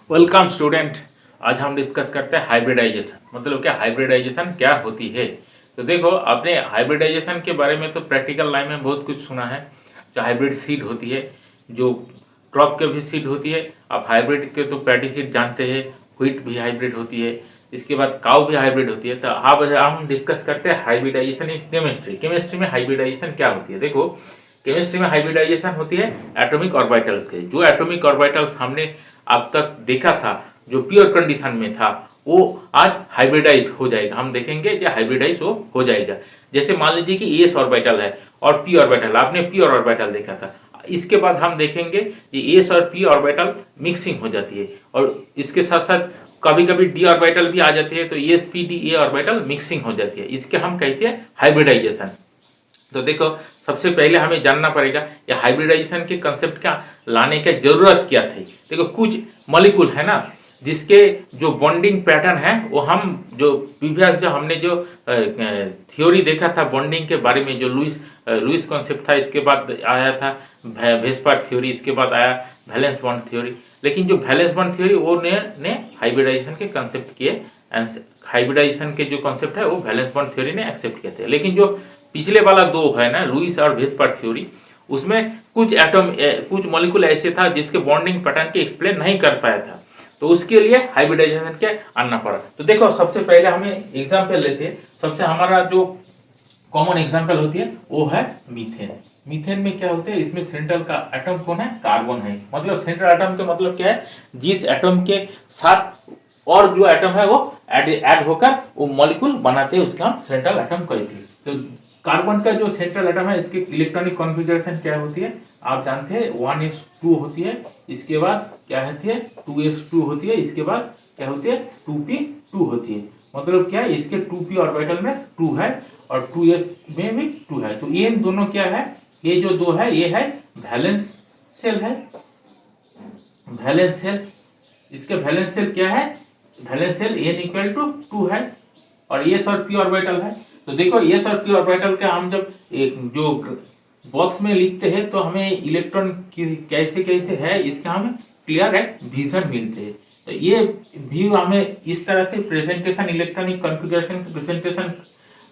Welcome student. आज हम discuss करते हैं हाइब्रिडाइजेशन। मतलब क्या हाइब्रिडाइजेशन क्या होती है। तो देखो, आपने हाइब्रिडाइजेशन के बारे में तो प्रैक्टिकल लाइन में बहुत कुछ सुना है। जो हाइब्रिड सीड होती है, जो क्रॉप के भी सीड होती है। आप हाइब्रिड के तो पैडी सीड जानते हैं, व्हीट भी हाइब्रिड होती है, इसके बाद काउ भी हाइब्रिड होती है। तो अब हम डिस्कस करते हैं हाइब्रिडाइजेशन इन केमिस्ट्री। केमिस्ट्री में हाइब्रिडाइजेशन क्या होती है। देखो, केमिस्ट्री में हाइब्रिडाइजेशन होती है एटॉमिक ऑर्बिटल्स के। जो एटॉमिक ऑर्बिटल्स हमने अब तक देखा था, जो प्योर कंडीशन में था, वो आज हाइब्रिडाइज हो जाएगा। हम देखेंगे कि हाइब्रिडाइज वो हो जाएगा। जैसे मान लीजिए कि एस ऑर्बिटल है और पी ऑर्बिटल, आपने पी ऑर्बिटल देखा था। इसके बाद हम देखेंगे कि एस और पी ऑर्बिटल मिक्सिंग हो जाती है, और इसके साथ साथ कभी कभी डी ऑर्बिटल भी आ जाती है, तो S P D A orbital mixing हो जाती है। इसके हम कहते हैं हाइब्रिडाइजेशन। तो देखो, सबसे पहले हमें जानना पड़ेगा ये हाइब्रिडाइजेशन के कंसेप्ट का लाने की जरूरत क्या थी। देखो, कुछ मॉलिक्यूल है ना, जिसके जो बॉन्डिंग पैटर्न है, वो हम जो प्रीवियस जो हमने जो थ्योरी देखा था बॉन्डिंग के बारे में, जो लुइस कॉन्सेप्ट था, इसके बाद आया था वेस्पर थ्योरी, इसके बाद आया वैलेंस बॉन्ड थ्योरी। लेकिन जो वैलेंस बॉन्ड थ्योरी वो ने हाइब्रिडाइजेशन के कंसेप्ट किए। हाइब्रिडाइजेशन के जो कंसेप्ट है वो वैलेंस बॉन्ड थ्योरी ने एक्सेप्ट किए थे। लेकिन जो पिछले वाला दो है ना, लुइस और वेस्पर थ्योरी, उसमें कुछ एटम कुछ मॉलिक्यूल ऐसे था जिसके बॉन्डिंग पैटर्न के एक्सप्लेन नहीं कर पाया था, तो उसके लिए हाइब्रिडाइजेशन के आना पड़ा। तो देखो, सबसे पहले हमें एग्जांपल लेते हैं। सबसे हमारा जो कॉमन एग्जांपल होती है वो है मीथेन। मीथेन में क्या होता है, इसमें सेंट्रल का एटम कौन है, कार्बन है। मतलब सेंट्रल एटम का मतलब क्या है, जिस एटम के साथ और जो एटम है वो ऐड होकर वो मॉलिक्यूल बनाते हैं, उसके हम सेंट्रल एटम कहते हैं। तो कार्बन का जो सेंट्रल एटम है, इसकी इलेक्ट्रॉनिक कॉन्फ़िगरेशन क्या होती है, आप जानते हैं 1s2 होती है। इसके बाद क्या होती है, 2s2 होती है। इसके बाद क्या होती है, 2p2 होती है। मतलब क्या है, इसके 2p ऑर्बिटल में 2 है और 2s में भी 2 है। तो ये दोनों क्या है, ये जो दो है ये है वैलेंस सेल है। वैलेंस सेल, इसके वैलेंस सेल क्या है, valence shell n equal to 2 है और एस और पी ऑर्बिटल है। तो देखो, एस और पी ऑर्बिटल का हम जब एक जो बॉक्स में लिखते हैं तो हमें इलेक्ट्रॉन कैसे कैसे है इसका हमें क्लियर एक विजन मिलते हैं। तो ये व्यू हमें इस तरह से प्रेजेंटेशन, इलेक्ट्रॉनिक कॉन्फ़िगरेशन प्रेजेंटेशन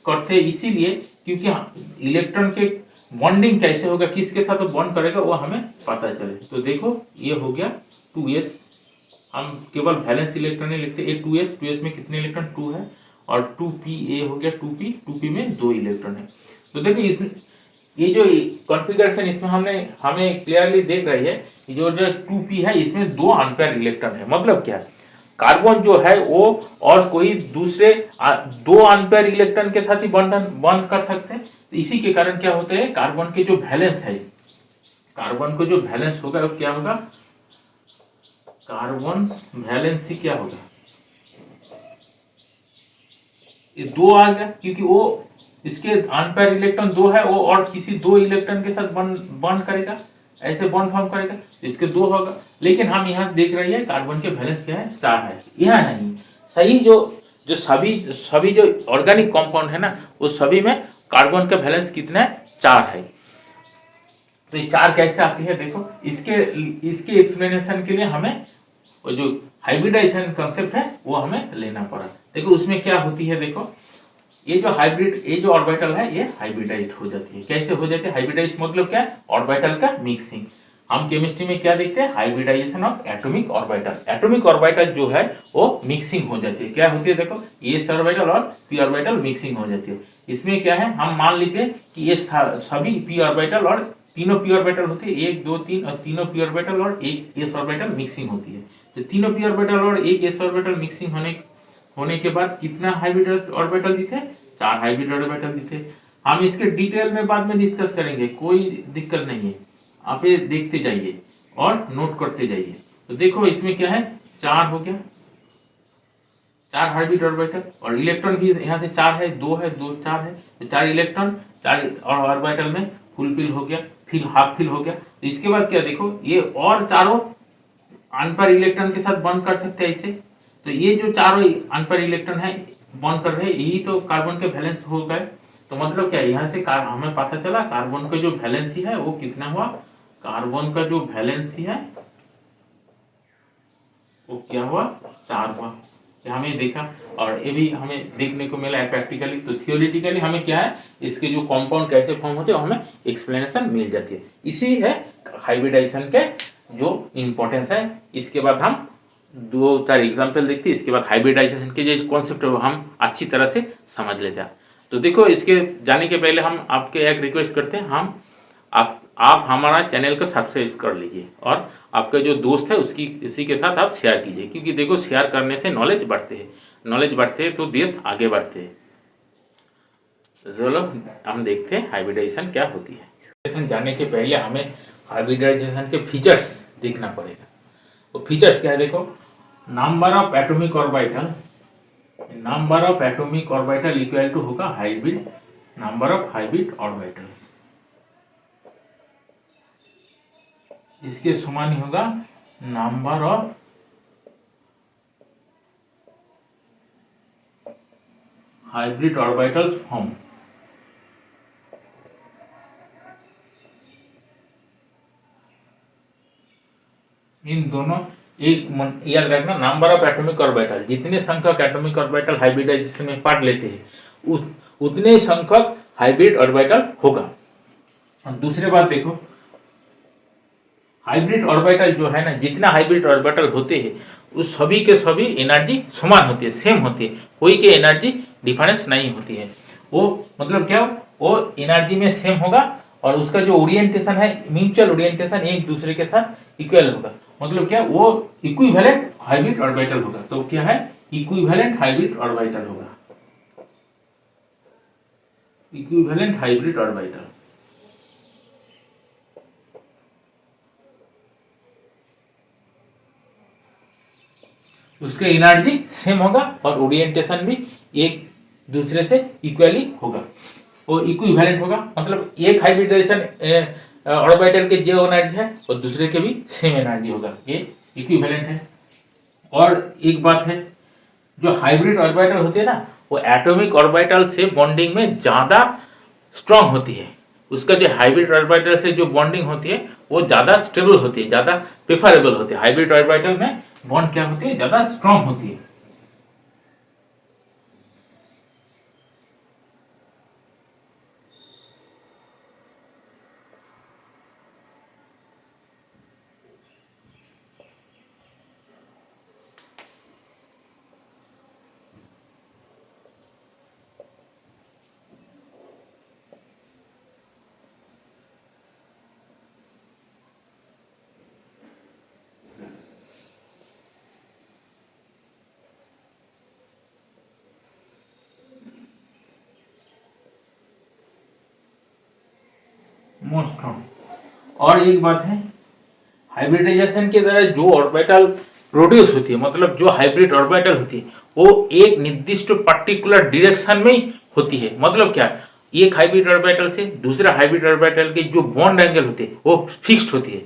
करते हैं, इसीलिए क्योंकि इलेक्ट्रॉन के बॉन्डिंग कैसे होगा, किसके साथ बॉन्ड करेगा, वो हमें पता चले। तो देखो, ये हो गया 2s। हम केवल वैलेंस इलेक्ट्रॉन ही लिखते हैं, 2s में कितने इलेक्ट्रॉन, 2 है, और 2pa हो गया 2p में 2 इलेक्ट्रॉन है। तो देखो, इस ये जो कॉन्फ़िगरेशन इसमें हमें क्लियरली देख रही है कि जो 2p है, इसमें 2 अनपेयर इलेक्ट्रॉन है। मतलब क्या, कार्बन जो है वो और कोई दूसरे 2 अनपेयर इलेक्ट्रॉन के साथ ही बॉन्ड कर सकते हैं। तो इसी के कारण क्या होता है, कार्बन के जो वैलेंस है, कार्बन को जो वैलेंस होगा वो क्या होगा, कार्बन वैलेंसी क्या होगा, ये 2 आ गया, क्योंकि वो इसके अनपेयर इलेक्ट्रॉन 2 है, वो और किसी 2 इलेक्ट्रॉन के साथ बॉन्ड करेगा, ऐसे बॉन्ड फॉर्म करेगा, तो इसके 2 होगा। लेकिन हम यहाँ देख रहे हैं कार्बन के वैलेंस क्या है, 4 है। यह नहीं सही, जो जो सभी जो ऑर्गेनिक कंपाउंड है ना, वो सभी में कार्बन का वैलेंस कितना है, 4 है। तो ये 4 कैसे आती है, देखो, इसके एक्सप्लेनेशन के लिए हमें वो जो हाइब्रिडाइजेशन कंसेप्ट है वो हमें लेना पड़ा। देखो, उसमें क्या होती है, देखो, ये जो ऑर्बिटल है ये हाइब्रिडाइज्ड हो जाती है। कैसे हो जाती है हाइब्रिडाइज्ड, मतलब क्या है, ऑर्बिटल का मिक्सिंग। हम केमिस्ट्री में क्या देखते हैं, hybridization of atomic orbital. Atomic orbital जो है वो मिक्सिंग हो जाती है। क्या होती है, देखो, एस ऑर्बिटल और पी ऑर्बिटल मिक्सिंग हो जाती है। इसमें क्या है, हम मान लेते हैं कि ये सभी पी ऑर्बिटल और तीनों पी ऑर्बिटल होते हैं, 1 2 3, और तीनों पी ऑर्बिटल और एक एस ऑर्बिटल मिक्सिंग होती है। तो तीनों पी ऑर्बिटल और एक एस ऑर्बिटल मिक्सिंग होने के बाद कितना हाइब्रिड ऑर्बिटल दिखे, 4 हाइब्रिड ऑर्बिटल दिखे। हम इसके डिटेल में बाद में डिस्कस करेंगे, कोई दिक्कत नहीं है, आप ये देखते जाइए और नोट करते जाइए। तो देखो, इसमें क्या है, 4 हो गया, 4 हाइब्रिड ऑर्बिटल, और इलेक्ट्रॉन भी यहाँ से 4 है, 2 है, 2 4 है, तो 4 इलेक्ट्रॉन 4 और ऑर्बिटल में फुल फिल हो गया, फिर हाफ फिल हो गया। तो इसके बाद क्या, देखो, ये और चारों अनपेयर इलेक्ट्रॉन के साथ बॉन्ड कर सकते हैं ऐसे। तो ये जो चारों अनपेयर इलेक्ट्रॉन है बॉन्ड कर रहे हैं, यही तो कार्बन के वैलेंस हो गए। तो मतलब क्या, यहाँ से हमें पता चला कार्बन का जो वैलेंसी है वो कितना हुआ, कार्बन का जो वैलेंसी है वो क्या हुआ, 4 हुआ। ये हमें देखा और ये भी हमें देखने को मिला है प्रैक्टिकली। तो थियोरिटिकली हमें क्या है, इसके जो कंपाउंड कैसे फॉर्म होते हैं हमें एक्सप्लेनेशन मिल जाती है। इसी है हाइब्रिडाइजेशन के जो इम्पोर्टेंस है। इसके बाद हम 2-4 एग्जाम्पल देखते हैं, इसके बाद हाइब्रिडाइजेशन के जो कॉन्सेप्ट है वो हम अच्छी तरह से समझ लेते हैं। तो देखो, इसके जाने के पहले हम आपके एक रिक्वेस्ट करते हैं, हम आप हमारा चैनल को सब्सक्राइब कर लीजिए और आपका जो दोस्त है उसकी इसी के साथ आप शेयर कीजिए, क्योंकि देखो शेयर करने से नॉलेज बढ़ते हैं, नॉलेज बढ़ते हैं तो देश आगे बढ़ते हैं। चलो हम देखते हैं हाइब्रिडाइजेशन क्या होती है। हाइब्रिडाइजेशन जानने के पहले हमें हाइब्रिडाइजेशन के फीचर्स देखना पड़ेगा। वो फीचर्स क्या है, देखो, number of atomic orbital, number of atomic orbital equal to होगा hybrid number of hybrid orbitals, इसके समान ही होगा number of hybrid orbitals form. इन दोनों एक याद रखना, नंबर ऑफ एटॉमिक ऑर्बिटल, जितने संख्यक एटॉमिक ऑर्बिटल हाइब्रिडाइजेशन में पार्ट लेते हैं उतने संख्यक हाइब्रिड ऑर्बिटल होगा। और दूसरी बात देखो, हाइब्रिड ऑर्बिटल जो है ना, जितना हाइब्रिड ऑर्बिटल होते हैं उस सभी के सभी एनर्जी समान होती है, सेम होती है, कोई के एनर्जी डिफरेंस नहीं होती है। वो मतलब क्या, वो एनर्जी में सेम होगा और उसका जो ओरिएंटेशन है, म्यूचुअल ओरिएंटेशन एक दूसरे के साथ इक्वल होगा। मतलब क्या, वो इक्विवेलेंट हाइब्रिड ऑर्बिटल होगा। तो क्या है, इक्विवेलेंट हाइब्रिड ऑर्बिटल होगा, इक्विवेलेंट हाइब्रिड ऑर्बिटल। उसके एनर्जी सेम होगा और ओरिएंटेशन भी एक दूसरे से इक्वली होगा, वो इक्विवेलेंट होगा। मतलब एक हाइब्रिडाइजेशन ऑर्बिटल के जो एनर्जी है और दूसरे के भी सेम एनर्जी होगा, ये इक्विवेलेंट है। और एक बात है, जो हाइब्रिड ऑर्बिटल होते हैं ना, वो एटॉमिक ऑर्बिटल से बॉन्डिंग में ज़्यादा स्ट्रांग होती है। उसका जो हाइब्रिड ऑर्बिटल से जो बॉन्डिंग होती है वो ज़्यादा स्टेबल होती है, ज़्यादा प्रेफरेबल होती है। हाइब्रिड ऑर्बिटल में बॉन्ड क्या होती है, ज़्यादा स्ट्रांग होती है। More strong. और एक बात है, हाइब्रिडाइजेशन के द्वारा जो ऑर्बिटल प्रोड्यूस होती है, मतलब जो हाइब्रिड ऑर्बिटल होती है, वो एक निर्दिष्ट पर्टिकुलर डायरेक्शन में ही होती है। मतलब क्या, एक हाइब्रिड ऑर्बिटल से दूसरा हाइब्रिड ऑर्बिटल के जो बॉन्ड एंगल होते हैं वो फिक्स्ड होती है।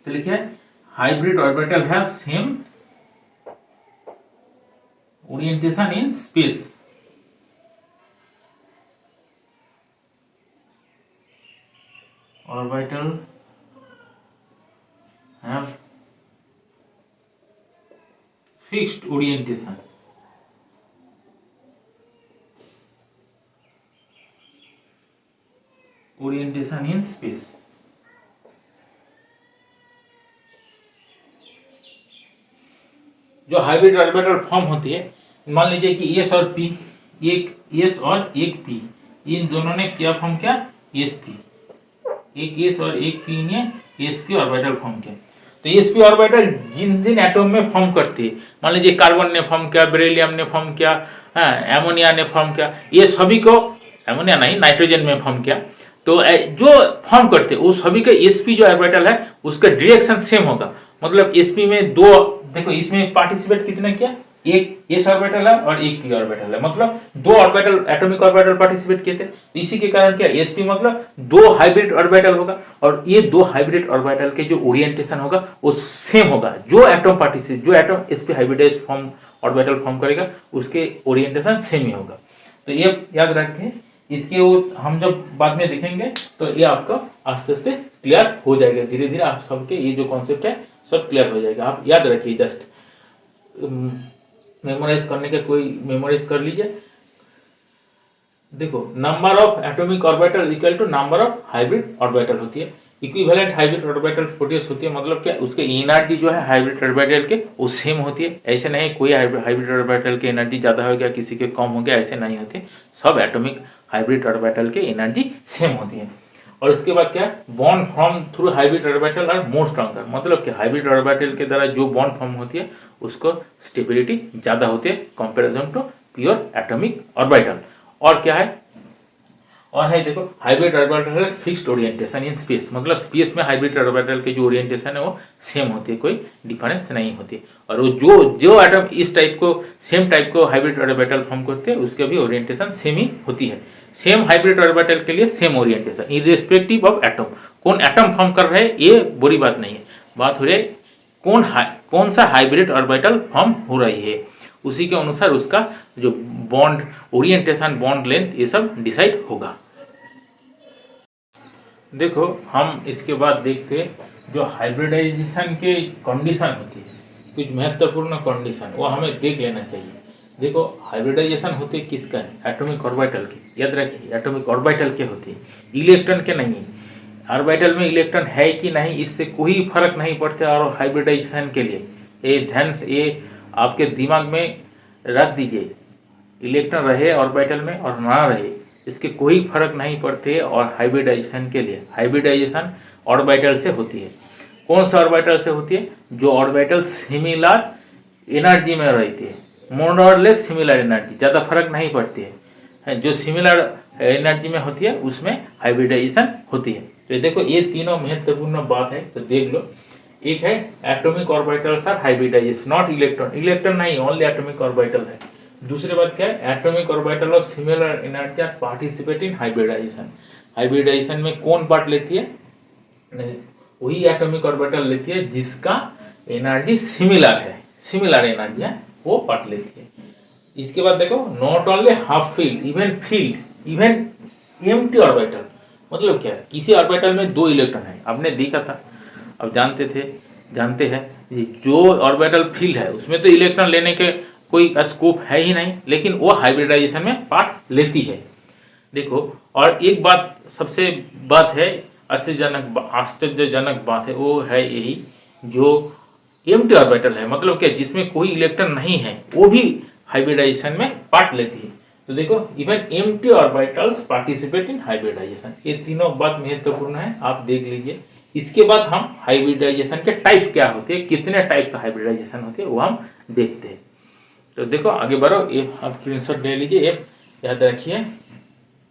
तो लिखिए, hybrid orbital have same orientation in space. Orbital have fixed orientation, orientation in space। जो हाइब्रिड ऑर्बिटल फॉर्म होती है, मान लीजिए कि एस और पी, एक एस और एक पी, इन दोनों ने क्या फॉर्म किया, एस पी। एक एस और एक पी ने एसपी ऑर्बिटल फॉर्म किया। तो एसपी ऑर्बिटल जिन जिन एटम में फॉर्म करती है, मान लीजिए कार्बन ने फॉर्म किया, बेरिलियम ने फॉर्म किया, एमोनिया ने फॉर्म किया, ये सभी को, एमोनिया नहीं, नाइट्रोजन में फॉर्म किया। तो जो फॉर्म करते वो सभी का एसपी जो ऑर्बिटल है उसका डायरेक्शन सेम होगा। मतलब एसपी में दो, देखो इसमें पार्टिसिपेट कितने किया, एक एस ऑर्बिटल है और एक पी ऑर्बिटल है, मतलब दो ऑर्बिटल, एटॉमिक ऑर्बिटल पार्टिसिपेट किए थे। इसी के कारण क्या, एसपी मतलब दो हाइब्रिड ऑर्बिटल होगा और ये दो हाइब्रिड ऑर्बिटल के जो ओरिएंटेशन होगा वो सेम होगा। जो एटम पार्टिसिपेट, जो atom SP hybridize form orbital form करेगा उसके ओरिएंटेशन सेम ही होगा। तो ये याद रखें, इसके हम जब बाद में देखेंगे तो ये आपका आस्ते आस्ते क्लियर हो जाएगा। धीरे धीरे आप सबके ये जो कॉन्सेप्ट है सब क्लियर हो जाएगा। आप याद रखिए, जस्ट मेमोराइज करने के कोई मेमोराइज कर लीजिए। देखो number of atomic orbital equal to number of hybrid orbital होती है। इक्विवेलेंट हाइब्रिड ऑर्बिटल प्रोड्यूस होती है, मतलब क्या उसके एनर्जी जो है हाइब्रिड ऑर्बिटल के वो सेम होती है। ऐसे नहीं कोई हाइब्रिड ऑर्बिटल की एनर्जी ज़्यादा हो गया किसी के कम हो गया, ऐसे नहीं होती। सब एटॉमिक हाइब्रिड ऑर्बिटल की एनर्जी सेम होती है। और इसके बाद क्या, bond form through hybrid orbital are more stronger, मतलब कि हाइब्रिड ऑर्बिटल के द्वारा जो बॉन्ड फॉर्म होती है उसको स्टेबिलिटी ज़्यादा होती है comparison to pure atomic orbital. और क्या है, और है देखो हाइब्रिड ऑर्बिटल है फिक्स्ड ओरिएंटेशन इन स्पेस, मतलब स्पेस में हाइब्रिड ऑर्बिटल के जो ओरिएंटेशन है वो सेम होती है, कोई डिफरेंस नहीं होती। और वो जो जो एटम इस टाइप को सेम टाइप को हाइब्रिड ऑर्बिटल फॉर्म करते हैं उसके भी ओरिएंटेशन सेम ही होती है। सेम हाइब्रिड ऑर्बिटल के लिए same orientation irrespective of atom. कौन एटम फॉर्म कर रहे हैं ये बुरी बात नहीं है, बात हो रही है कौन सा हाइब्रिड ऑर्बिटल फॉर्म हो रही है, उसी के अनुसार उसका जो बॉन्ड ओरिएंटेशन बॉन्ड लेंथ ये सब डिसाइड होगा। देखो हम इसके बाद देखते हैं जो हाइब्रिडाइजेशन के कंडीशन होती है, कुछ महत्वपूर्ण कंडीशन वो हमें देख लेना चाहिए। देखो हाइब्रिडाइजेशन होते किसका है, एटॉमिक ऑर्बिटल के। याद रखिए एटॉमिक ऑर्बिटल के होते हैं, इलेक्ट्रॉन के नहीं है। ऑर्बिटल में इलेक्ट्रॉन है कि नहीं इससे कोई फर्क नहीं पड़ता। और हाइब्रिडाइजेशन के लिए ये ध्यान से ये आपके दिमाग में रख दीजिए, इलेक्ट्रॉन रहे ऑर्बिटल में और ना रहे इसके कोई फर्क नहीं पड़ते। और हाइब्रिडाइजेशन के लिए हाइब्रिडाइजेशन ऑर्बिटल से होती है। कौन सा ऑर्बिटल से होती है, जो ऑर्बिटल सिमिलर एनर्जी में रहती है, मोर और लेस सिमिलर एनर्जी, ज़्यादा फर्क नहीं पड़ती है। जो सिमिलर एनर्जी में होती है उसमें हाइब्रिडाइजेशन होती है। तो देखो ये तीनों महत्वपूर्ण बात है, तो देख लो। एक है atomic orbitals are hybridization, not electron, electron नहीं ओनली एटॉमिक ऑर्बिटल है। दूसरी बात क्या है, atomic orbital of similar energy are participate in hybridization. Hybridization में कौन पार्ट लेती है, वही एटॉमिक ऑर्बिटल लेती है जिसका एनर्जी सिमिलर है, सिमिलर एनर्जी है वो पार्ट लेती है। इसके बाद देखो not only half field even empty orbital, मतलब क्या है, किसी ऑर्बिटल में 2 इलेक्ट्रॉन है, आपने देखा था, अब जानते हैं जो ऑर्बिटल फील्ड है उसमें तो इलेक्ट्रॉन लेने के कोई स्कोप है ही नहीं, लेकिन वो हाइब्रिडाइजेशन में पार्ट लेती है। देखो और एक बात सबसे बात है आश्चर्यजनक बात है, वो है यही जो एम्प्टी ऑर्बिटल है, मतलब क्या जिसमें कोई इलेक्ट्रॉन नहीं है वो भी हाइब्रिडाइजेशन में पार्ट लेती है। तो देखो even empty orbitals participate in hybridization. ये तीनों बात महत्वपूर्ण है, आप देख लीजिए। इसके बाद हम हाइब्रिडाइजेशन के टाइप क्या होते हैं, कितने टाइप का हाइब्रिडाइजेशन होते हैं वो हम देखते हैं। तो देखो आगे बढ़ो, ये आप स्क्रीनशॉट ले लीजिए, ये याद रखिए।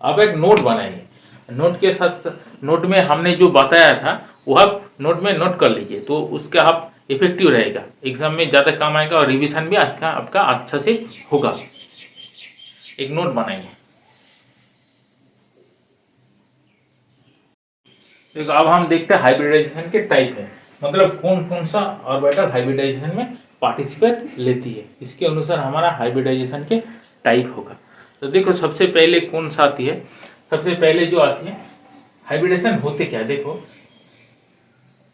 अब एक नोट बनाइए, नोट के साथ नोट में हमने जो बताया था वो आप नोट में नोट कर लीजिए, तो उसका आप इफेक्टिव रहेगा, एग्जाम में ज़्यादा काम आएगा और रिवीजन भी आज का आपका अच्छा से होगा। एक नोट बनाइए। देखो अब हम देखते हैं हाइब्रिडाइजेशन के टाइप है, मतलब कौन कौन सा ऑर्बिटल हाइब्रिडाइजेशन में पार्टिसिपेट लेती है, इसके अनुसार हमारा हाइब्रिडाइजेशन के टाइप होगा। तो देखो सबसे पहले कौन सा आती है, सबसे पहले जो आती है हाइब्रिडेशन होते क्या, देखो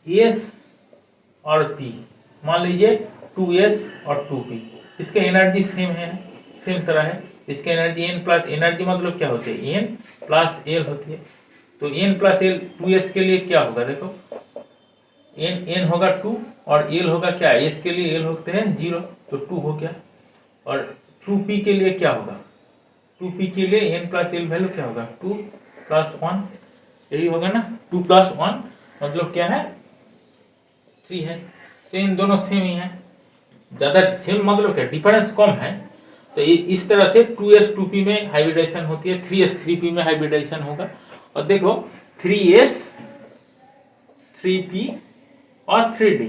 एस और पी, मान लीजिए 2s और 2p, इसके एनर्जी सेम है, सेम तरह है। इसके एनर्जी n प्लस, एनर्जी मतलब क्या होती है, n प्लस l होती है। तो n प्लस l 2s के लिए क्या होगा, देखो n होगा 2 और l होगा क्या, s के लिए l होते हैं 0, तो 2 हो गया। और 2p के लिए क्या होगा, 2p के लिए n प्लस l वैल्यू क्या होगा, 2 प्लस 1, यही होगा ना, 2 प्लस 1 मतलब क्या है 3 है। तो इन दोनों सेम ही है, ज़्यादा सेम मतलब क्या डिफरेंस कम है। तो इस तरह से 2s 2p में हाइब्रिडाइजेशन होती है, 3s 3p में हाइब्रिडाइजेशन होगा। और देखो 3s 3p और 3d,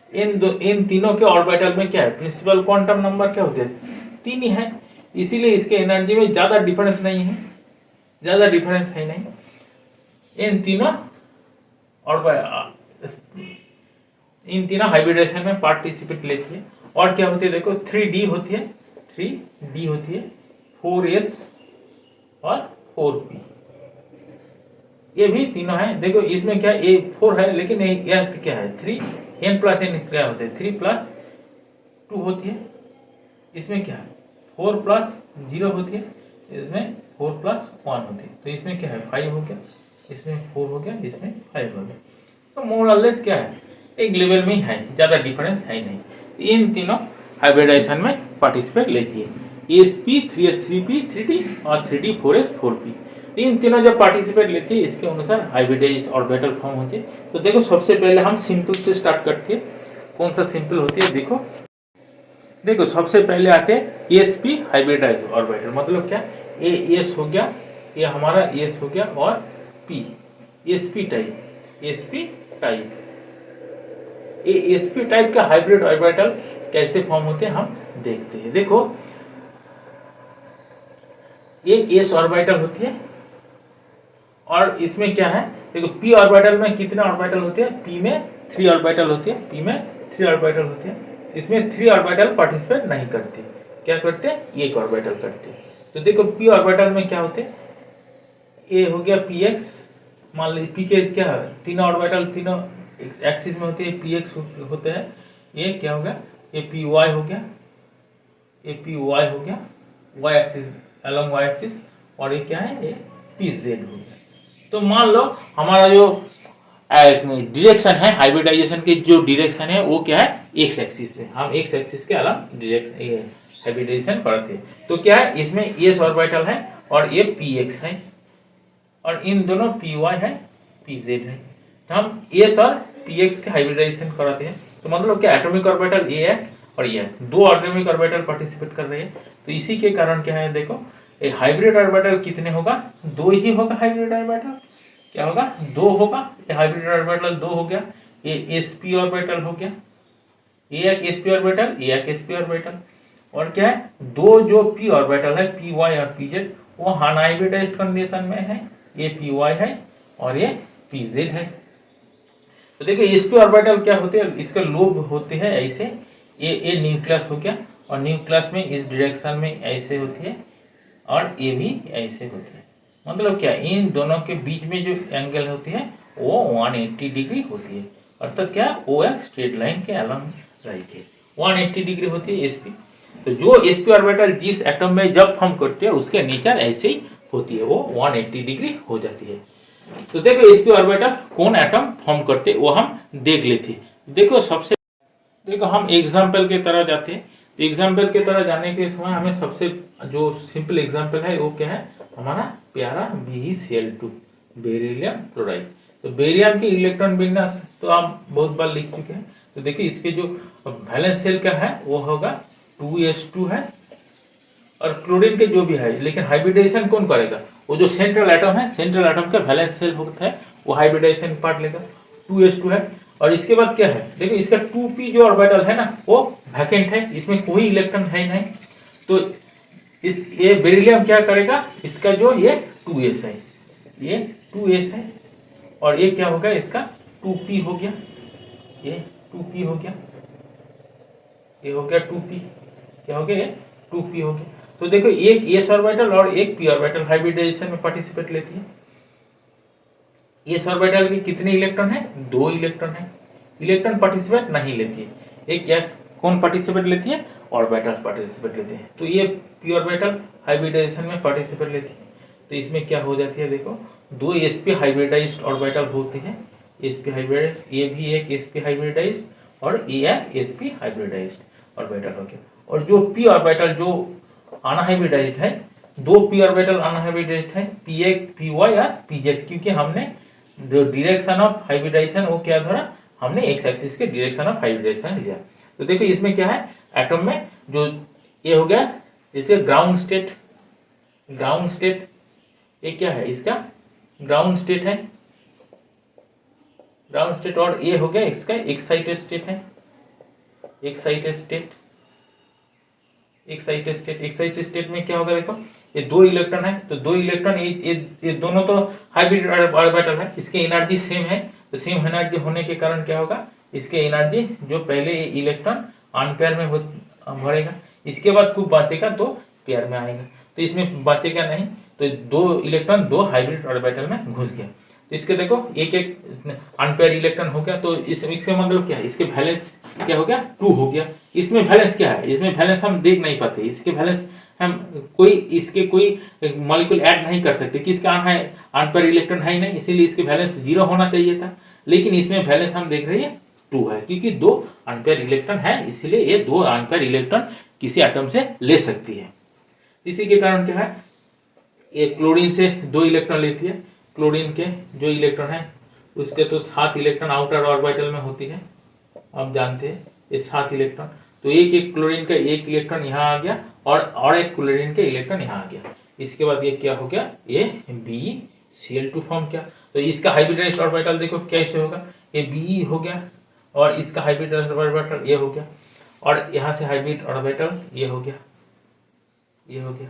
इन तीनों के ऑर्बिटल में क्या है, प्रिंसिपल क्वांटम नंबर क्या होते हैं, 3 ही है, इसीलिए इसके एनर्जी में ज़्यादा डिफरेंस नहीं है, ज़्यादा डिफरेंस है नहीं। इन तीनों हाइब्रिडेशन में पार्टिसिपेट लेती है। और क्या होती है, देखो 3d होती है, 3d होती है, 4s और 4p, ये भी तीनों है। देखो इसमें क्या a 4 है, लेकिन यह क्या है 3 n प्लस n क्या होते हैं 3 प्लस 2 होती है, इसमें क्या है 4 प्लस 0 होती है, इसमें 4 प्लस 1 होती है, तो इसमें क्या है 5 हो गया, इसमें 4 हो गया, इसमें 5 हो गया। तो मोर और लेस क्या है एक लेवल में ही है, ज़्यादा डिफरेंस है नहीं। इन तीनों हाइब्रिडाइजेशन में पार्टिसिपेट लेती है, ESP 3s3p 3d और 3d 4s 4p। इन तीनों जब पार्टिसिपेट लेती है इसके अनुसार हाइब्रिडाइज ऑर्बिटल फॉर्म होती है। तो देखो सबसे पहले हम सिंपल से स्टार्ट करते हैं। कौन सा सिंपल होती है देखो सबसे पहले आते हैं ESP हाइब्रिडाइज ऑर्बिटल, मतलब क्या AS हो गया, ये हमारा AS हो गया, और P ESP type ESP type का हाइब्रिड ऑर्बिटल कैसे फॉर्म होते हैं हम देखते हैं। देखो एक s ऑर्बिटल होती है, और इसमें क्या है देखो p ऑर्बिटल में कितने ऑर्बिटल होते हैं, p में 3 ऑर्बिटल होते हैं, इसमें 3 ऑर्बिटल पार्टिसिपेट नहीं करते, क्या करते हैं एक ऑर्बिटल करते हैं। तो देखो p ऑर्बिटल में क्या होते हैं, a हो गया px, मान लीजिए p के क्या है तीनों ऑर्बिटल तीनों एक्सिस में होते हैं, px होते हैं, ये क्या हो गया ये py हो गया, ये py हो गया y axis along y axis, और ये क्या है ये pz हो गया। तो मान लो हमारा जो डायरेक्शन है हाइब्रिडाइजेशन की जो डायरेक्शन है वो क्या है एक्स एक्सिस है, हम एक्स एक्सिस के अलग डायरेक्शन हाइब्रिडाइजेशन करते हैं। तो क्या है इसमें s ऑर्बिटल है और ये px है, और इन दोनों py है pz है, तो हम s और px के हाइब्रिडाइजेशन कराते हैं। तो मतलब क्या एटॉमिक ऑर्बिटल a है और ये दो एटॉमिक ऑर्बिटल पार्टिसिपेट कर रहे हैं। तो इसी के कारण क्या है देखो ये हाइब्रिड ऑर्बिटल कितने होगा, 2 ही होगा हाइब्रिड ऑर्बिटल, क्या होगा 2 होगा, ये हाइब्रिड ऑर्बिटल 2 हो गया, ये sp ऑर्बिटल हो गया, ये एक sp ऑर्बिटल, ये एक sp ऑर्बिटल, और क्या है दो जो p ऑर्बिटल है py और pz वो अनहाइब्रिडाइज्ड कंडीशन में है, ये py है और ये pz है। तो देखिए sp ऑर्बिटल क्या होते हैं, इसके लोब होते हैं ऐसे, ये न्यूक्लियस हो गया, और न्यूक्लियस में इस डायरेक्शन में ऐसे होती है, और ये भी ऐसे होती है। मतलब क्या इन दोनों के बीच में जो एंगल होती है वो 180 डिग्री होती है, अर्थात क्या वो एक स्ट्रेट लाइन के अलॉन्ग रहती है, 180 डिग्री होती है sp। तो जो sp ऑर्बिटल जिस एटम में जब फॉर्म करते हैं उसके नेचर ऐसे ही होती है, वो 180 डिग्री हो जाती है। तो देखो sp ऑर्बिटल कौन एटम फॉर्म करते वो हम देख लेते हैं। देखो हम एग्जाम्पल के तरह जाते हैं, एग्जाम्पल के तरह जाने के समय हमें सबसे जो सिंपल एग्जाम्पल है वो क्या है हमारा प्यारा BeCl2 बेरिलियम क्लोराइड। तो बेरियम के इलेक्ट्रॉन विन्यास तो आप बहुत बार लिख चुके हैं। तो देखिए इसके जो वैलेंस शेल क्या है वो होगा 2s2 है, और क्लोरीन के जो भी है, लेकिन हाइब्रिडाइजेशन कौन करेगा, वो जो सेंट्रल एटम है, सेंट्रल एटम का वैलेंस शेल होता है वो हाइब्रिडाइजेशन पार्ट लेगा, 2s2 है। और इसके बाद क्या है देखिए इसका 2p जो ऑर्बिटल है ना वो वैकेंट है, इसमें कोई इलेक्ट्रॉन है नहीं। तो ये बेरिलियम क्या करेगा, इसका जो ये 2s है, ये 2s है, और ये क्या होगा इसका 2p हो गया, ये 2p हो गया, ये हो गया 2p, क्या हो गया ये 2p हो गया। तो देखो एक s ऑर्बिटल और एक p ऑर्बिटल हाइब्रिडाइजेशन में पार्टिसिपेट लेती है। s ऑर्बिटल के कितने इलेक्ट्रॉन है, 2 इलेक्ट्रॉन है, इलेक्ट्रॉन पार्टिसिपेट नहीं लेती है, एक क्या कौन पार्टिसिपेट लेती है ऑर्बिटल्स पार्टिसिपेट लेते हैं। तो ये p ऑर्बिटल हाइब्रिडाइजेशन में पार्टिसिपेट लेती है। तो इसमें क्या हो जाती है देखो 2 sp हाइब्रिडाइज्ड ऑर्बिटल होते हैं, sp हाइब्रिडाइज्ड, ये भी एक sp हाइब्रिडाइज्ड और ये एक sp हाइब्रिडाइज्ड ऑर्बिटल हो गया। और जो p ऑर्बिटल जो अनहाइब्रिडाइज्ड है, 2 p ऑर्बिटल अनहाइब्रिडाइज्ड है, py या pz, क्योंकि हमने जो डायरेक्शन ऑफ हाइब्रिडाइजेशन वो क्या धरा, हमने एक्स एक्सिस के डायरेक्शन ऑफ हाइब्रिडाइजेशन लिया। तो देखो इसमें क्या है एटम में जो ये हो गया इसके ग्राउंड स्टेट, ये क्या है इसका ग्राउंड स्टेट है, ग्राउंड स्टेट, और ये हो गया इसका एक्साइटेड स्टेट है, एक्साइटेड स्टेट में क्या होगा देखो ये 2 इलेक्ट्रॉन है, तो 2 इलेक्ट्रॉन ये दोनों तो हाइब्रिड ऑर्बिटल है, इसके एनर्जी सेम है, तो सेम एनर्जी होने के कारण क्या होगा इसके एनर्जी जो पहले इलेक्ट्रॉन अनपेयर में भरेगा, इसके बाद खूब बचेगा तो पेयर में आएगा, तो इसमें बचेगा नहीं, तो 2 इलेक्ट्रॉन 2 हाइब्रिड ऑर्बिटल में घुस गया। तो इसके देखो एक एक अनपेयर इलेक्ट्रॉन हो गया, तो इसके मतलब क्या है, इसके वैलेंस क्या हो गया, 2 हो गया। इसमें वैलेंस क्या है, इसमें वैलेंस हम देख नहीं पाते, इसके वैलेंस हम कोई मॉलिक्यूल ऐड नहीं कर सकते कि इसका है अनपेयर इलेक्ट्रॉन है ही नहीं, इसीलिए इसके वैलेंस 0 होना चाहिए था। लेकिन इसमें वैलेंस हम देख रहे हैं 2 है, क्योंकि 2 अनपेयर इलेक्ट्रॉन है, इसीलिए ये 2 अनपेयर इलेक्ट्रॉन किसी एटम से ले सकती है। इसी के कारण क्या है, ये क्लोरीन से 2 इलेक्ट्रॉन लेती है। क्लोरीन के जो इलेक्ट्रॉन है उसके तो 7 इलेक्ट्रॉन आउटर ऑर्बिटल में होती है, आप जानते हैं ये 7 इलेक्ट्रॉन। तो एक क्लोरीन का 1 इलेक्ट्रॉन यहाँ आ गया और एक क्लोरीन का इलेक्ट्रॉन यहाँ आ गया। इसके बाद ये क्या हो गया, ये BeCl2 फॉर्म किया। तो इसका हाइब्रिडाइज्ड ऑर्बिटल देखो कैसे होगा, ये Be हो गया और इसका हाइब्रिडाइज्ड ऑर्बिटल ये हो गया, और यहाँ से हाइब्रिड ऑर्बिटल ये हो गया, ये हो गया,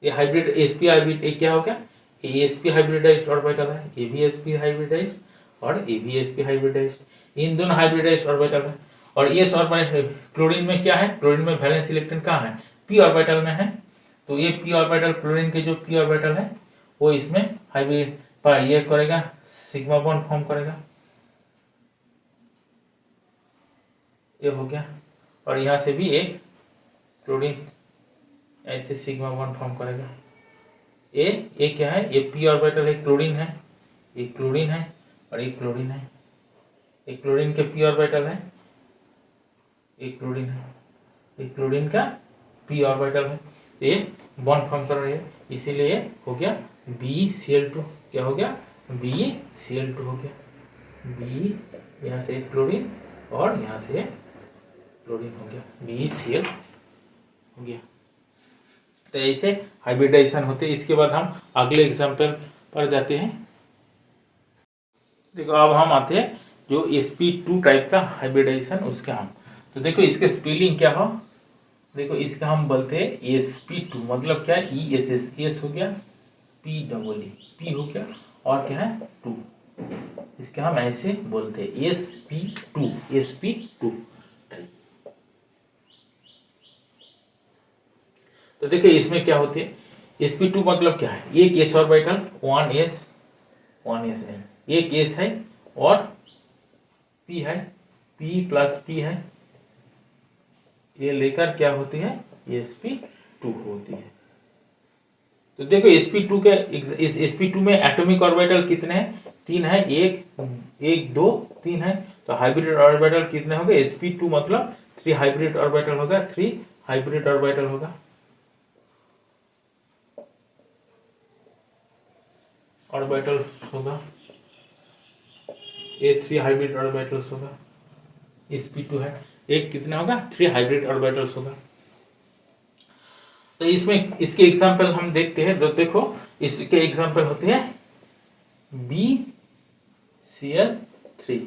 ये हाइब्रिड sp हाइब्रिड, ये क्या हो गया, ये sp हाइब्रिडाइज्ड ऑर्बिटल है, ये भी sp हाइब्रिडाइज्ड और ये भी sp हाइब्रिडाइज्ड, इन दोनों हाइब्रिडाइज्ड ऑर्बिटल है। और ये ऑर्बिटल क्लोरीन में क्या है, क्लोरीन में वैलेंस इलेक्ट्रॉन कहाँ है, p ऑर्बिटल में है। तो ये p ऑर्बिटल, क्लोरीन के जो p ऑर्बिटल है वो इसमें हाइब्रिड ये करेगा, सिग्मा बॉन्ड फॉर्म करेगा, ये हो गया। और यहाँ से भी एक क्लोरीन ऐसे सिग्मा बॉन्ड फॉर्म करेगा। ये क्या है, ये p ऑर्बिटल है, क्लोरीन है, ये क्लोरीन है और ये क्लोरीन है, ये क्लोरीन के p ऑर्बिटल है, ये क्लोरीन है, ये क्लोरीन का p ऑर्बिटल है, ये बॉन्ड फॉर्म कर रही है, इसीलिए ये हो गया BeCl2। क्या हो गया, BeCl2 हो गया, B यहाँ से क्लोरीन और यहाँ से क्लोरीन हो गया, BeCl हो गया। तो ऐसे हाइब्रिडाइजेशन होते हैं। इसके बाद हम अगले एग्जाम्पल पर जाते हैं। देखो अब हम आते हैं जो sp2 टाइप का हाइब्रिडाइजेशन उसके हम, तो देखो इसके स्पेलिंग क्या हो, देखो इसका हम बोलते हैं sp2, मतलब क्या है, ESS हो गया, P हो गया और क्या है 2, इसके हम ऐसे बोलते हैं sp2 टाइप। तो देखिए इसमें क्या होते हैं, sp2 मतलब क्या है, एक s ऑर्बिटल 1s नहीं, एक s है और p है, p प्लस p है, ये लेकर क्या होती है, sp2 होती है। तो देखो sp2 में एटॉमिक ऑर्बिटल कितने हैं, 3 है, 1 2 3 है। तो हाइब्रिड ऑर्बिटल कितने होंगे, sp2 मतलब 3 हाइब्रिड ऑर्बिटल होगा, 3 हाइब्रिड ऑर्बिटल होगा, ऑर्बिटल होगा, ये 3 हाइब्रिड ऑर्बिटल्स होगा, sp2 है, एक कितना होगा, 3 हाइब्रिड ऑर्बिटल्स होगा। तो इसमें इसके एग्जांपल हम देखते हैं, तो देखो इसके एग्जांपल होते हैं BCl3।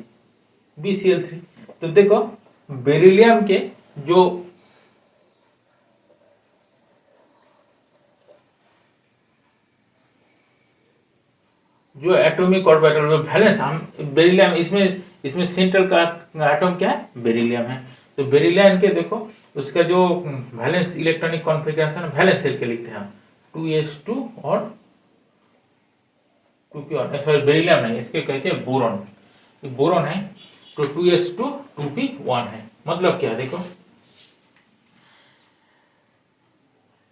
तो देखो बेरिलियम के जो एटॉमिक ऑर्बिटल में वैलेंस, हम बेरिलियम इसमें सेंट्रल का एटम क्या है, बेरिलियम है। तो बेरिलियम के देखो उसका जो valence electronic configuration valence shell के लिखते हैं हम 2s2 और 2p, सॉरी बेरिलियम नहीं, इसके कहते हैं बोरॉन, बोरॉन है, तो 2s2 2p1 है। मतलब क्या, देखो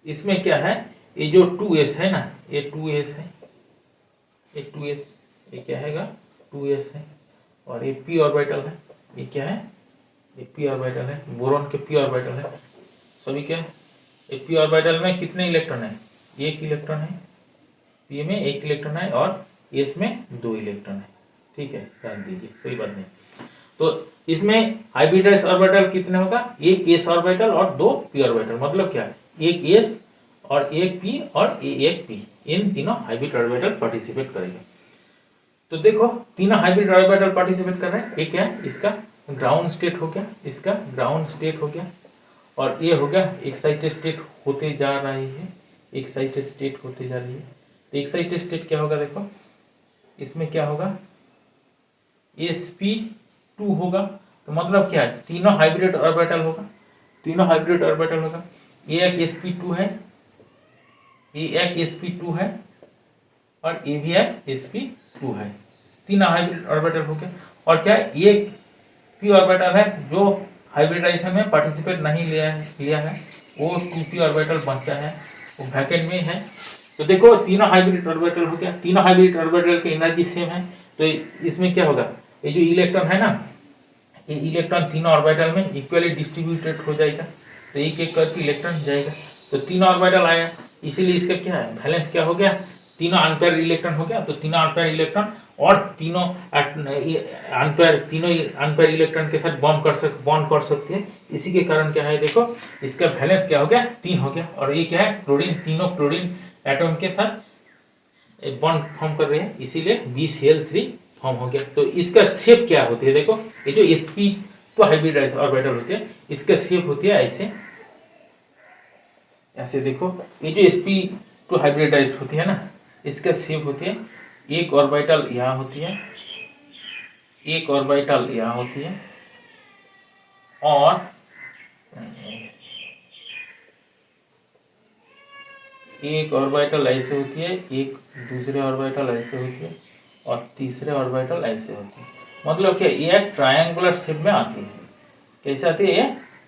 इसमें क्या है, ये जो 2s है ना, ये 2s है, ये 2s, ये क्या है 2s है, और ये p ऑर्बिटल है, ये क्या है, ये p ऑर्बिटल है, बोरॉन के p ऑर्बिटल है सभी क्या है। ये p ऑर्बिटल में कितने इलेक्ट्रॉन है, 1 इलेक्ट्रॉन है, p में 1 इलेक्ट्रॉन है और s में 2 इलेक्ट्रॉन है, ठीक है, ध्यान दीजिए, कोई बात नहीं। तो इसमें हाइब्रिडाइज्ड ऑर्बिटल कितने होगा, 1 s ऑर्बिटल और 2 p ऑर्बिटल, मतलब क्या, 1 s और 1 p और 1 p, इन तीनों हाइब्रिड ऑर्बिटल पार्टिसिपेट करेंगे। तो देखो तीनों हाइब्रिड ऑर्बिटल पार्टिसिपेट कर रहे हैं, एक है इसका ग्राउंड स्टेट हो गया, इसका ग्राउंड स्टेट हो गया, और ये हो गया एक्साइटेड स्टेट होते जा रही है, एक्साइटेड स्टेट होते जा रही है। तो एक्साइटेड स्टेट क्या होगा, देखो इसमें क्या होगा, sp2 होगा, तो मतलब क्या है, तीनों हाइब्रिड ऑर्बिटल होगा, तीनों हाइब्रिड ऑर्बिटल होगा, ये एक sp2 है, ये एक sp2 है और ये भी एक 2 है, तीनों हाइब्रिड ऑर्बिटल हो गए। और क्या एक पी ऑर्बिटल है जो हाइब्रिडाइजेशन में पार्टिसिपेट नहीं लिया है, वो 2p ऑर्बिटल बचा है, वो वैकेंट में है। तो देखो तीनों हाइब्रिड ऑर्बिटल हो गया, तीनों हाइब्रिड ऑर्बिटल की एनर्जी सेम है, तो इसमें क्या होगा, ये जो इलेक्ट्रॉन है ना, ये इलेक्ट्रॉन तीनों ऑर्बिटल में इक्वली डिस्ट्रीब्यूटेड हो जाएगा, तो एक एक करके इलेक्ट्रॉन जाएगा, तो तीनों ऑर्बिटल आया, इसीलिए इसका क्या है, बैलेंस क्या हो गया, तीनों अनपेयर इलेक्ट्रॉन हो गया, तो तीनों अनपेयर इलेक्ट्रॉन और तीनों अनपेयर इलेक्ट्रॉन के साथ बॉन्ड कर सकते हैं। इसी के कारण क्या है, देखो इसका बैलेंस क्या हो गया, 3 हो गया। और ये क्या है, क्लोरीन, तीनों क्लोरीन एटम के साथ एक बॉन्ड फॉर्म कर रहे हैं, इसीलिए BCl3 फॉर्म हो गया। तो इसका शेप क्या होती है, देखो ये जो sp तो हाइब्रिडाइज ऑर्बिटल होते हैं, इसका शेप होती है ऐसे, ऐसे देखो, ये जो sp तो हाइब्रिडाइज होती है ना, इसका शेप होती है, एक ऑर्बिटल यहाँ होती है, एक ऑर्बिटल यहाँ होती है, और एक ऑर्बिटल ऐसे होती है, एक दूसरे ऑर्बिटल ऐसे होती है, और तीसरे ऑर्बिटल ऐसे होती है। मतलब क्या, ये ट्रायंगुलर शेप में आती है। कैसे आती है, ये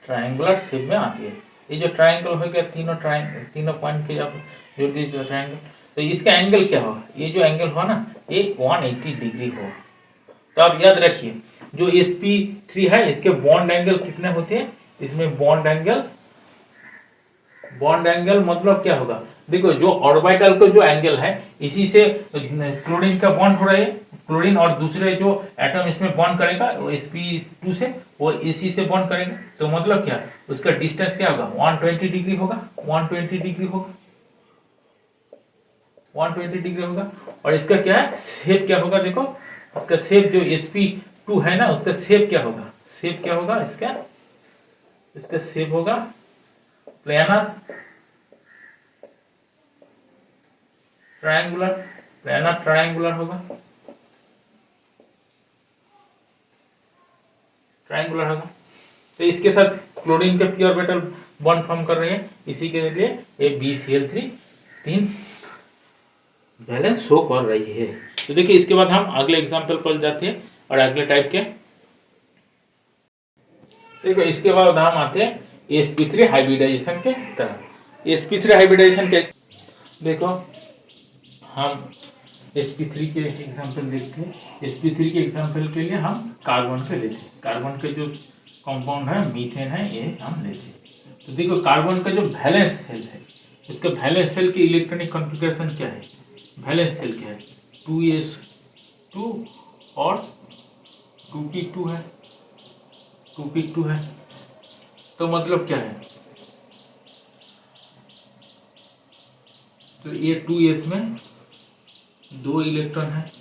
ट्रायंगुलर शेप में आती है। ये जो ट्रायंगल हो गया, तीनों पॉइंट के आप जोड़ दीजिए ट्रायंगल, तो इसका एंगल क्या होगा, ये जो एंगल हुआ ना, ये 180 डिग्री होगा। तो आप याद रखिए, जो sp3 है, इसके बॉन्ड एंगल कितने होते हैं, इसमें बॉन्ड एंगल मतलब क्या होगा, देखो जो ऑर्बिटल को जो एंगल है, इसी से क्लोरीन का बॉन्ड हो रहा है, क्लोरीन और दूसरे जो एटम इसमें बॉन्ड करेगा वो sp2 से, वो इसी से बॉन्ड करेगा, तो मतलब क्या, उसका डिस्टेंस क्या होगा, 120 डिग्री होगा, 120 डिग्री होगा, 120 डिग्री होगा। और इसका क्या है, शेप क्या होगा, देखो इसका शेप जो sp2 है ना, उसका शेप क्या होगा, शेप क्या होगा इसका शेप होगा प्लेनर ट्रायंगुलर होगा, ट्रायंगुलर होगा। तो इसके साथ क्लोरीन के p ऑर्बिटल बॉन्ड फॉर्म कर रहे हैं, इसी के लिए ये BCl3 3 बैलेंस शो कर रही है। तो देखिए इसके बाद हम अगले एग्जांपल पर जाते हैं और अगले टाइप के, देखो इसके बाद हम आते हैं sp3 हाइब्रिडाइजेशन के तरफ। sp3 हाइब्रिडाइजेशन कैसे, देखो हम sp3 के एग्जांपल देखते हैं। sp3 के एग्जांपल के लिए हम कार्बन के लेते हैं, कार्बन के जो कंपाउंड है मीथेन है, ये हम लेते हैं। तो देखो कार्बन का जो वैलेंस सेल है, उसका वैलेंस सेल की इलेक्ट्रॉनिक कॉन्फ़िगरेशन क्या है, वैलेंस सेल क्या है, 2s2 और 2p2 है, 2p2 है। तो मतलब क्या है, तो ये 2s में 2 इलेक्ट्रॉन है,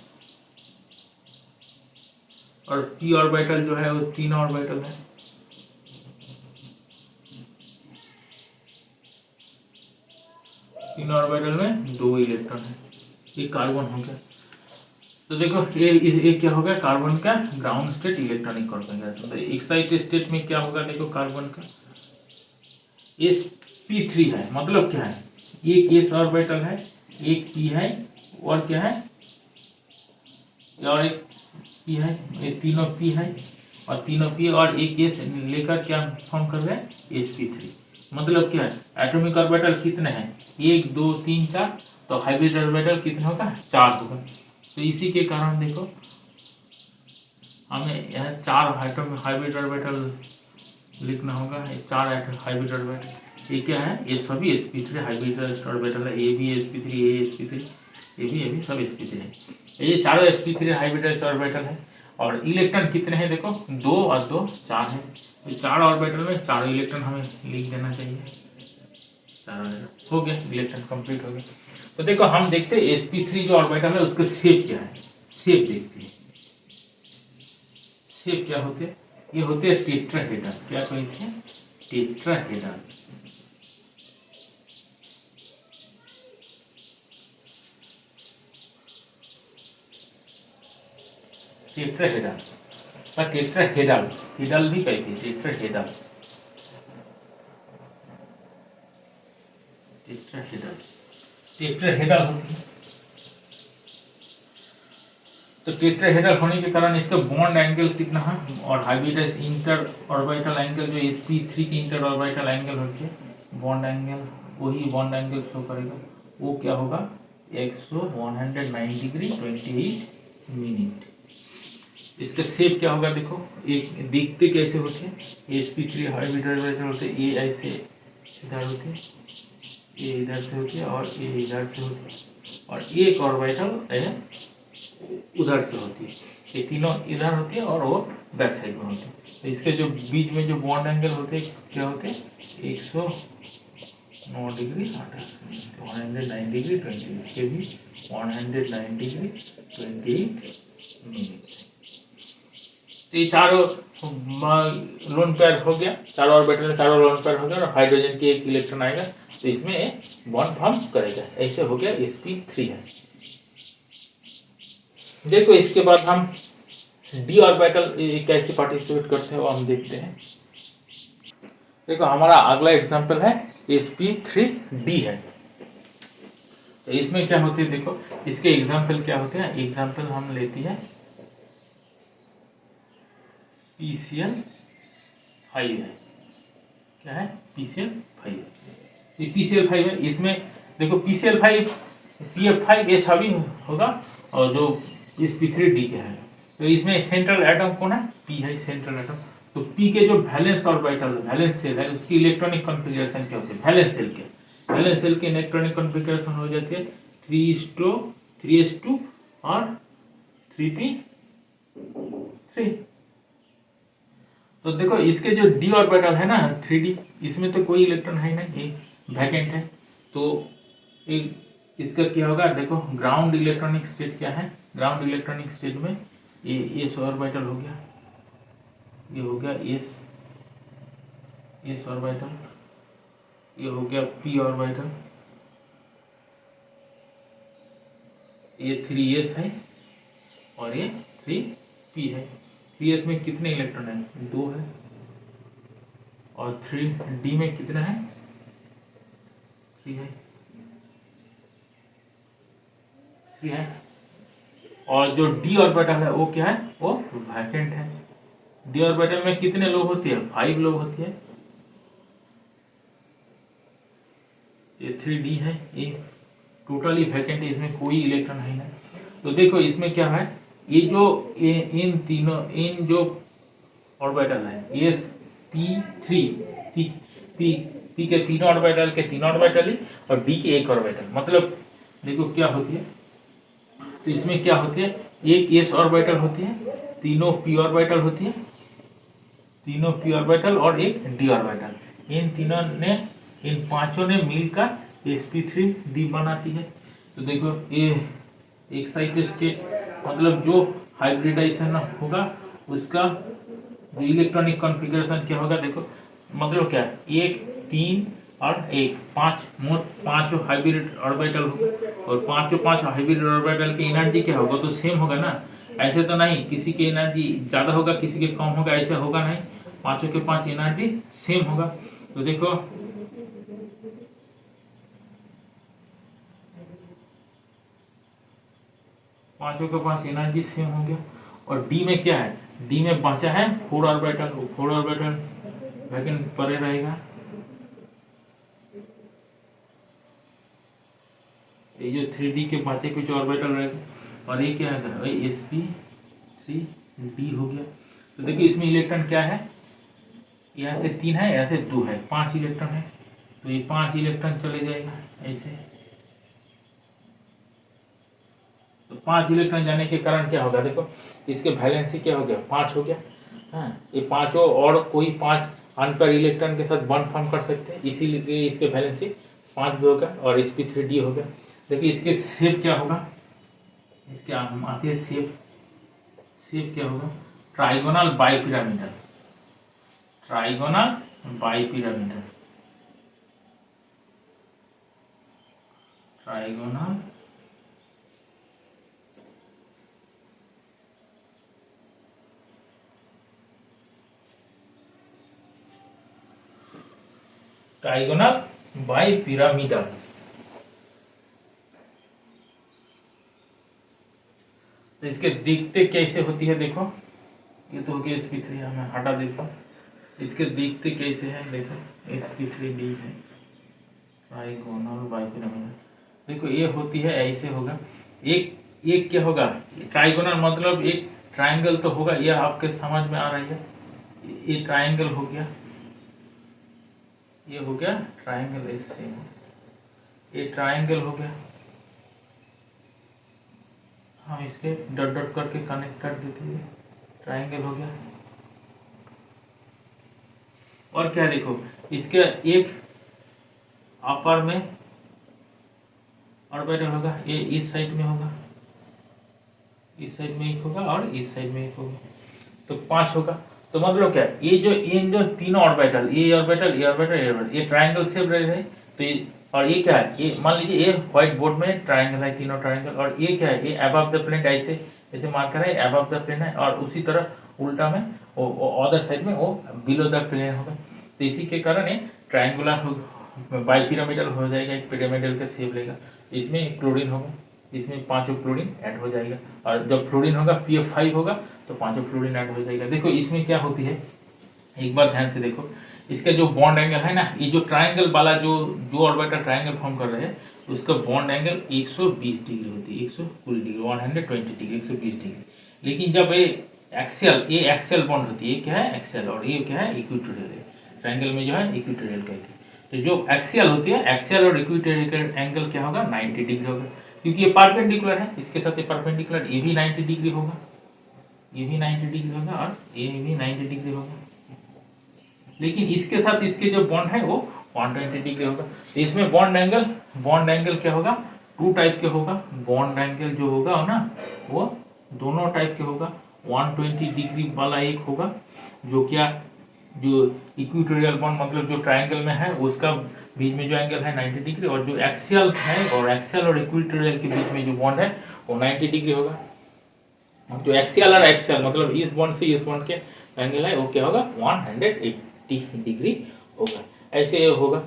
और p ऑर्बिटल जो है वो 3 ऑर्बिटल है, तीन ऑर्बिटल में 2 इलेक्ट्रॉन है, ये कार्बन हो गया। तो देखो ये क्या हो गया, कार्बन का ग्राउंड स्टेट इलेक्ट्रॉनिक कॉन्फ़िगरेशन। तो एक्साइटेड स्टेट में क्या होगा, देखो कार्बन का sp3 है, मतलब क्या है, एक s ऑर्बिटल है, एक p है, और क्या है, और एक p है, ये तीनों p है, और तीनों p और एक s लेकर क्या फॉर्म कर रहे हैं, sp3। मतलब क्या है, एटॉमिक ऑर्बिटल कितने हैं, 1 2 3 4, तो हाइब्रिड ऑर्बिटल कितने होगा, 4 होगा। तो इसी के कारण देखो हमें यह 4 हाइब्रिड ऑर्बिटल लिखना होगा, ये 4 हाइब्रिड ऑर्बिटल, ये क्या है, ये सभी sp3 हाइब्रिड ऑर्बिटल है, ये भी sp3, ये sp3, ये भी सब sp3 है, ये चारों sp3 हाइब्रिड ऑर्बिटल है। और इलेक्ट्रॉन कितने हैं, देखो 2 और 2 4 है, ये 4 ऑर्बिटल में 4 इलेक्ट्रॉन हमें लिख देना चाहिए, 4 हो गया, इलेक्ट्रॉन कंप्लीट हो गया। तो देखो हम देखते हैं sp3 जो ऑर्बिटल है उसका शेप क्या है, शेप देखते हैं, शेप क्या होते हैं, ये होते हैं टेट्राहेड्रल, क्या कहते हैं, टेट्राहेड्रल। टेट्राहेड्रल और टेट्राहेड्रल, हेडल भी कहते हैं, टेट्राहेड्रल, टेट्राहेड्रल, टेट्राहेड्रल होती है। तो टेट्राहेड्रल होने के कारण इसका बॉन्ड एंगल कितना है, और हाइब्रिडाइज इंटर ऑर्बिटल एंगल जो sp3 की इंटर ऑर्बिटल एंगल होती है, बॉन्ड एंगल, वही बॉन्ड एंगल शो करेगा, वो क्या होगा 190 डिग्री 28 मिनट। इसका शेप क्या होगा देखो, एक दिखते कैसे होते हैं, sp3 हाइब्रिडाइज होते हैं, ये ऐसे इधर होते हैं, ये इधर से होती है और ये इधर से होती है, और एक ऑर्बिटल उधर से होती है, ये तीनों इधर होती है और वो बैक साइड में होती है। तो इसके जो बीच में जो बॉन्ड एंगल होते हैं क्या होते हैं 109 डिग्री 109 डिग्री 28 के भी 109 डिग्री 28 मिनट। तो ये चारों लोन पेयर हो गया, चारों ऑर्बिटल में चारों लोन पेयर हो गया, और हाइड्रोजन की एक इलेक्ट्रॉन आएगा तो इसमें बॉन्ड फॉर्म करेगा, ऐसे हो गया sp3 है। देखो इसके बाद हम डी ऑर्बिटल कैसे पार्टिसिपेट करते हैं वो हम देखते हैं। देखो हमारा अगला एग्जांपल है sp3d है। तो इसमें क्या होते हैं, देखो इसके एग्जांपल क्या होते हैं, एग्जांपल हम लेती है PCl5 है, क्या है PCl5, ये PCl5 है। इसमें देखो PCl5 PF5 ये सभी होगा, और जो sp3d क्या है, तो इसमें सेंट्रल एटम कौन है, p है सेंट्रल एटम। तो p के जो वैलेंस ऑर्बिटल वैलेंस सेल है उसकी इलेक्ट्रॉनिक कॉन्फ़िगरेशन क्या होती है, वैलेंस सेल के इलेक्ट्रॉनिक कॉन्फ़िगरेशन हो जाती है 3s2 और 3p3। तो देखो इसके जो d ऑर्बिटल है ना 3d, इसमें तो कोई इलेक्ट्रॉन है नहीं, ये वैकेंट है। तो इसका क्या होगा, देखो ग्राउंड इलेक्ट्रॉनिक स्टेट क्या है, ग्राउंड इलेक्ट्रॉनिक स्टेट में ये s ऑर्बिटल हो गया, ये हो गया s ऑर्बिटल, ये हो गया p ऑर्बिटल, ये 3s है और ये 3p है। 3s में कितने इलेक्ट्रॉन है, 2 है, और 3d में कितना है, 3 है, 3 है। और जो d ऑर्बिटल है वो क्या है, वो वैकेंट है। d ऑर्बिटल में कितने लोग होती है, 5 लोग होती है। ये 3d है, ये टोटली वैकेंट है, इसमें कोई इलेक्ट्रॉन है नहीं। तो देखो इसमें क्या है, ये जो इन तीनों इन जो ऑर्बिटल है p के तीनों ऑर्बिटल के तीनों ऑर्बिटल ही, और d के एक ऑर्बिटल, मतलब देखो क्या होती है, तो इसमें क्या होती है, एक s ऑर्बिटल होती है, तीनों p ऑर्बिटल होती है, तीनों p ऑर्बिटल और एक d ऑर्बिटल, इन तीनों ने इन पांचों ने मिलकर sp3d बनाती है। तो देखो ये एक्साइटेड स्टेट, मतलब जो हाइब्रिडाइजेशन होगा उसका जो इलेक्ट्रॉनिक कॉन्फ़िगरेशन क्या होगा, देखो मतलब क्या है, 1 3 और 1 5 मोट पांचों हाइब्रिड ऑर्बिटल होगा, और पांच हाइब्रिड ऑर्बिटल की एनर्जी क्या होगा, तो सेम होगा ना, ऐसे तो नहीं किसी की एनर्जी ज़्यादा होगा किसी के कम होगा, ऐसा होगा नहीं, पांचों के पांच एनर्जी सेम होगा। तो देखो पांचों के पांच एनर्जी सेम हो गया। और डी में क्या है, डी में बचा है 4 ऑर्बिटल, 4 ऑर्बिटल वैकेंट पड़े रहेगा। ये जो 3d के बचे कुछ ऑर्बिटल रहेगा, और ये क्या है sp3d हो गया। तो देखिए इसमें इलेक्ट्रॉन क्या है, यहाँ से 3 है, यहाँ से 2 है, 5 इलेक्ट्रॉन है, तो ये 5 इलेक्ट्रॉन चले जाएगा ऐसे। तो 5 इलेक्ट्रॉन जाने के कारण क्या होगा, देखो इसके वैलेंसी क्या हो गया, 5 हो गया। हाँ, ये पांचों और कोई 5 अनपेयर इलेक्ट्रॉन के साथ बॉन्ड फॉर्म कर सकते हैं, इसीलिए इसके वैलेंसी 5 भी होगा, और sp3d हो गया। देखिए इसके शेप क्या होगा, इसके आते हैं शेप क्या होगा, trigonal bipyramidal, trigonal bipyramidal, trigonal trigonal bipyramidal. तो इसके दिखते कैसे होती है देखो, ये तो हो गया sp3, मैं हटा देता हूँ। इसके दिखते कैसे हैं देखो, sp3d है, ट्राइगोनल बाइपिरामिडल। देखो ये होती है ऐसे होगा, एक क्या होगा, ट्राइगोनल मतलब एक ट्रायंगल तो होगा, ये आपके समझ में आ रही है। ये ट्रायंगल हो गया, ये हो गया ट्रायंगल, ऐसे ये ट्रायंगल हो गया। हम इसके डॉट डॉट करके कनेक्ट कर देते हैं, ट्रायंगल हो गया। और क्या देखो, इसके एक अपर में ऑर्बिटल होगा, ये इस साइड में होगा, इस साइड में एक होगा और इस साइड में एक होगा, तो 5 होगा। तो मतलब क्या, ये जो इन जो तीनों ऑर्बिटल, ये ऑर्बिटल, ये ऑर्बिटल, ये ऑर्बिटल, ये ट्रायंगल शेप रहे हैं। तो ये और ये क्या है, ये मान लीजिए ये व्हाइट बोर्ड में ट्रायंगल है, तीनों ट्रायंगल। और ये क्या है, ये अबव द प्लेन, ऐसे ऐसे मार्कर है, अबव द प्लेन है। और उसी तरह उल्टा में वो अदर साइड में वो बिलो द प्लेन होगा। तो इसी के कारण ये ट्रायंगुलर बाइपिरामिडल हो जाएगा, एक पिरामिडल का शेप लेगा। इसमें क्लोरीन होगा, इसमें 5 फ्लोरीन ऐड हो जाएगा। और जब फ्लोरीन होगा pF5 होगा तो 5 फ्लोरीन ऐड हो जाएगा। देखो इसमें क्या होती है, एक बार ध्यान से देखो, इसका जो बॉन्ड एंगल है ना, ये जो ट्रायंगल वाला जो ऑर्बिटल ट्रायंगल फॉर्म कर रहे हैं, उसका बॉन्ड एंगल 120 डिग्री होती है, 120 डिग्री, 120 डिग्री, 120 डिग्री। लेकिन जब ये एक्सियल बॉन्ड होती है, क्या है एक्सियल, और ये क्या है इक्वेटोरियल है। ट्रायंगल में जो है इक्वेटोरियल कहते हैं। तो जो एक्सियल होती है, एक्सियल और इक्वेटोरियल एंगल क्या होगा, 90 डिग्री होगा, क्योंकि ये परपेंडिकुलर है, इसके साथ ये परपेंडिकुलर, ये भी 90 डिग्री होगा, ये भी 90 डिग्री होगा और ये भी 90 डिग्री होगा। लेकिन इसके साथ इसके जो बॉन्ड है वो 120 डिग्री होगा। तो इसमें बॉन्ड एंगल क्या होगा, 2 टाइप के होगा। बॉन्ड एंगल जो होगा ना, वो दोनों टाइप के होगा। 120 डिग्री वाला एक होगा, जो इक्वेटोरियल बॉन्ड मतलब जो ट्रायंगल में है उसका बीच में जो एंगल है 90 डिग्री, और जो एक्सियल है और एक्सियल और इक्वेटोरियल के बीच में जो बॉन्ड है वो 90 डिग्री होगा। तो एक्सियल और एक्सियल मतलब इस बॉन्ड से इस बॉन्ड के एंगल है वो क्या होगा, 180 डिग्री होगा, ऐसे होगा।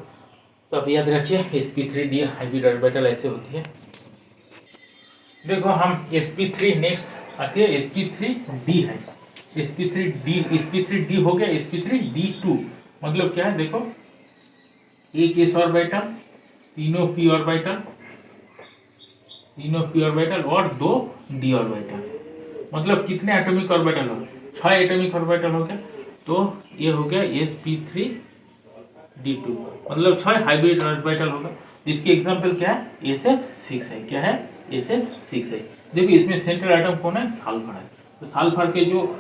तो अब याद रखिए sp3d हाइब्रिड ऑर्बिटल ऐसे होती है। देखो हम sp3 नेक्स्ट आती है, sp3d है, sp3d हो गया, sp3d2 मतलब क्या है देखो, एक s ऑर्बिटल, तीनों p ऑर्बिटल और 2 d ऑर्बिटल। मतलब कितने एटॉमिक ऑर्बिटल हो गए, 6 एटॉमिक ऑर्बिटल हो गए। तो ये हो गया sp3d2, मतलब 6 हाइब्रिड ऑर्बिटल होगा। इसकी एग्जांपल क्या है, SF6 है। क्या है, SF6 है। देखिए इसमें सेंट्रल एटम कौन है, सल्फर है। तो सल्फर के जो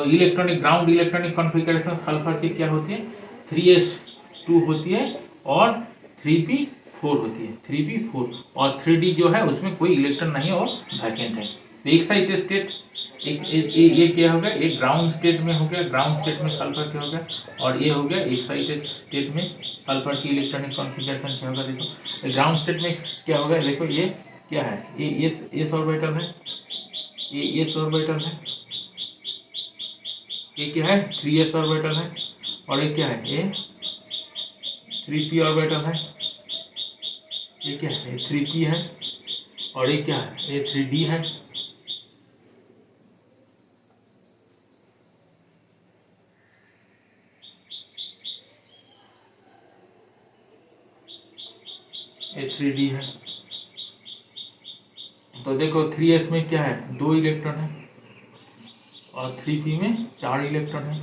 electronic ground electronic configuration sulphur की क्या होती है, 3s2 होती है और 3p4 होती है, 3p4। और 3d जो है उसमें कोई इलेक्ट्रॉन नहीं है और वैकेंट है। तो एक साइड स्टेट ये क्या हो गया, एक ग्राउंड स्टेट में हो गया, ग्राउंड स्टेट में सल्फर क्या हो गया, और ये हो गया एक्साइटेड स्टेट में सल्फर की इलेक्ट्रॉनिक कॉन्फ़िगरेशन क्या होगा। देखो ग्राउंड स्टेट में क्या होगा, देखो ये क्या है, ये s ऑर्बिटल है, ये s ऑर्बिटल है, ये क्या है 3s ऑर्बिटल है, और ये क्या है, ये 3p ऑर्बिटल है, ये क्या है, ये 3p है, और ये क्या है, ये 3d है। ये 3d है। तो देखो 3s में क्या है, 2 इलेक्ट्रॉन है, और 3p में 4 इलेक्ट्रॉन है,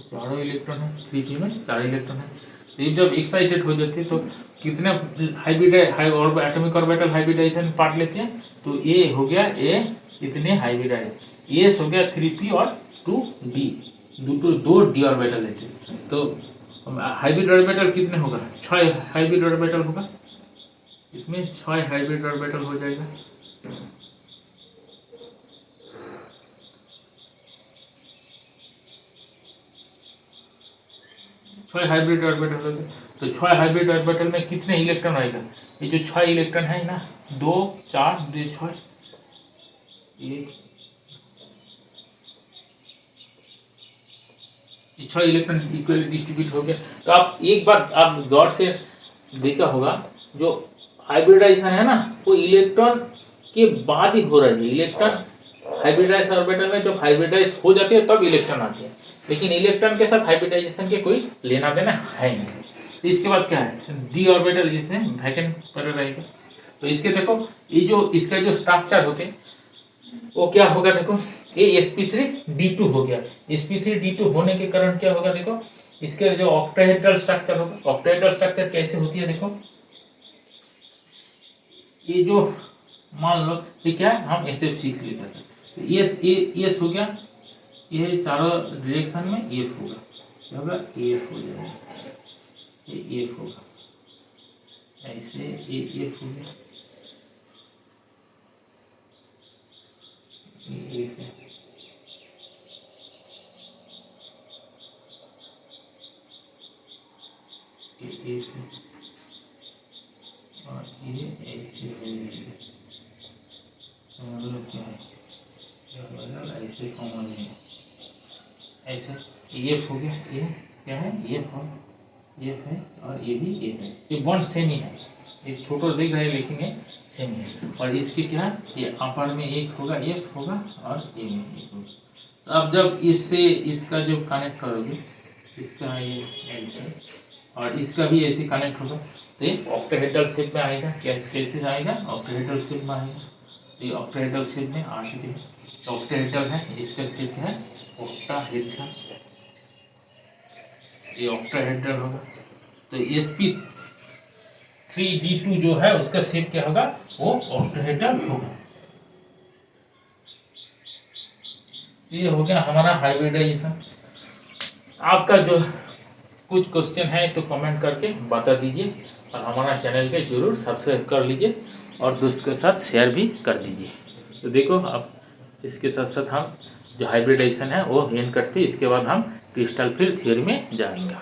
चारों इलेक्ट्रॉन है, 3p में 4 इलेक्ट्रॉन है। तो ये जब एक्साइटेड हो जाती है तो कितने एटॉमिक ऑर्बिटल हाइब्रिडाइजेशन पार्ट लेते हैं, तो ये हो गया ये इतने हाइब्रिडाइज, ये हो गया 3p और 2d, 2 d ऑर्बिटल लेते हैं। तो हाइब्रिड ऑर्बिटल कितने होगा, 6 हाइब्रिड ऑर्बिटल होगा, इसमें 6 हाइब्रिड ऑर्बिटल हो जाएगा। हाइब्रिड ऑर्बिटल हो गए। तो 6 हाइब्रिड ऑर्बिटल में कितने इलेक्ट्रॉन आएगा, ये जो 6 इलेक्ट्रॉन है ना, 2 4 2 6, ये 6 इलेक्ट्रॉन इक्वली डिस्ट्रीब्यूट हो गया। तो आप एक बार आप गौर से देखा होगा, जो हाइब्रिडाइजेशन है ना, वो इलेक्ट्रॉन के बाद ही हो रही है। इलेक्ट्रॉन हाइब्रिडाइज ऑर्बिटल में जब हाइब्रिडाइज हो जाती है तब इलेक्ट्रॉन आती है, लेकिन इलेक्ट्रॉन के साथ हाइब्रिडाइजेशन के कोई लेना देना है नहीं। तो इसके बाद क्या है, डी ऑर्बिटल जिसमें वैकेंट पर रहेगा। तो इसके देखो ये जो इसका जो स्ट्रक्चर होते हैं वो क्या होगा, देखो ये sp3d2 हो गया। sp3d2 होने के कारण क्या होगा, देखो इसके जो ऑक्टाहेड्रल स्ट्रक्चर होगा, ऑक्टाहेड्रल स्ट्रक्चर कैसे होती है, देखो ये जो मान लो ये क्या है, हम SF6 लिखा था, एस हो गया, ये चारों डायरेक्शन में एफ होगा, क्या होगा, एफ हो जाएगा, ये एफ होगा, ऐसे ये एफ हो गया, ये एफ है, ये एफ है, और ये ऐसे हो जाएगा, मतलब क्या है, ऐसे फॉर्म हो जाएगा, ऐसे एफ हो गया, ये क्या है, एफ है, और ये भी एफ है, ये बॉन्ड सेम ही है, ये छोटा दिख रहा है लेकिन ये सेम है। और इसके क्या, ये अपर में एक होगा, एफ होगा, और ए में एक होगा। तो अब जब इससे इसका जो कनेक्ट करोगे, इसका ये ऐसे और इसका भी ऐसे कनेक्ट होगा, तो ये ऑक्टाहेड्रल शेप में आएगा। कैसे आएगा, ऑक्टाहेड्रल शेप में आएगा। ये ऑक्टाहेड्रल शेप में आ चुके हैं, ऑक्टाहेड्रल है, इसका शेप है ऑक्टाहेड्रल, ये ऑक्टाहेड्रल होगा। तो sp3d2 जो है उसका शेप क्या होगा, वो ऑक्टाहेड्रल होगा। ये हो गया हमारा हाइब्रिडाइजेशन। आपका जो कुछ क्वेश्चन है तो कमेंट करके बता दीजिए, और हमारा चैनल के जरूर सब्सक्राइब कर लीजिए और दोस्त के साथ शेयर भी कर दीजिए। तो देखो अब इसके साथ साथ हम जो हाइब्रिडाइजेशन है वो एंड करते हैं, इसके बाद हम क्रिस्टल फील्ड थ्योरी में जाएंगे।